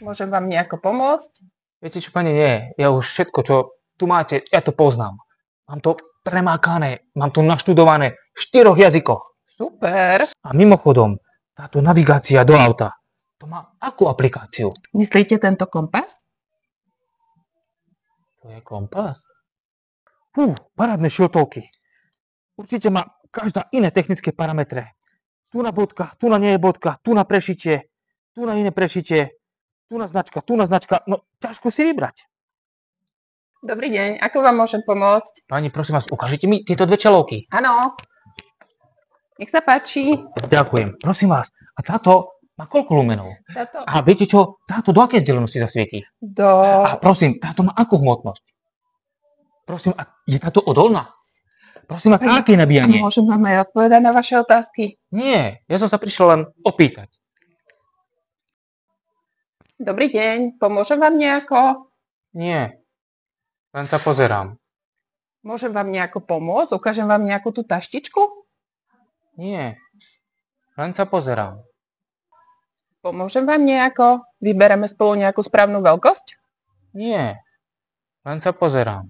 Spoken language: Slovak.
Môžem vám nejako pomôcť? Viete čo, pani, nie. Ja už všetko, čo tu máte, ja to poznám. Mám to premákané, mám to naštudované v 4 jazykoch. Super. A mimochodom, táto navigácia do auta, to má akú aplikáciu? Myslíte tento kompas? To je kompas? Parádne šiltovky. Určite má každá iné technické parametre. Tu na bodka, tu na nie je bodka, tu na prešitie, tu na iné prešitie, tu na značka. No, ťažko si vybrať. Dobrý deň, ako vám môžem pomôcť? Pani, prosím vás, ukážete mi tieto dve čelovky. Áno. Nech sa páči. Ďakujem. Prosím vás, a táto má koľko lumenov? Táto A viete čo, táto do akej vzdialenosti zasvietí? do... A prosím, táto má akú hmotnosť? Prosím, a je táto odolná? Prosím vás, aké nabíjanie? Môžem vám aj odpovedať na vaše otázky? Nie, ja som sa prišiel len opýtať. Dobrý deň, pomôžem vám nejako? Nie, len sa pozerám. Môžem vám nejako pomôcť? Ukážem vám nejakú tú taštičku? Nie, len sa pozerám. Pomôžem vám nejako? Vybereme spolu nejakú správnu veľkosť? Nie, len sa pozerám.